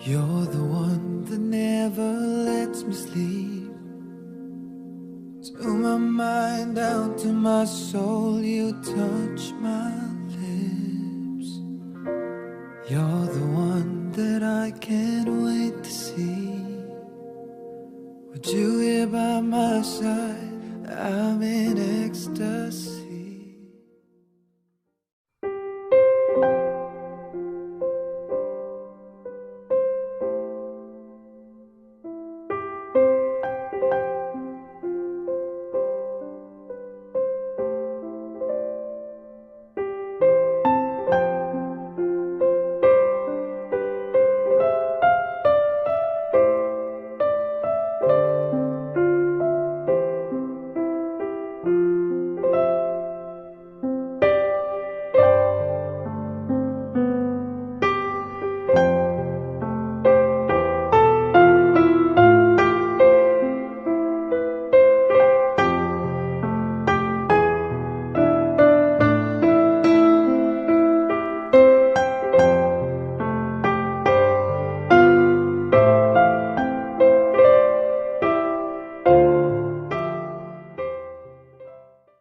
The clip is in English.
You're the one that never lets me sleep. To my mind, down to my soul, you touch my lips. You're the one that I can't wait to see. Would you here by my side? I'm in ecstasy.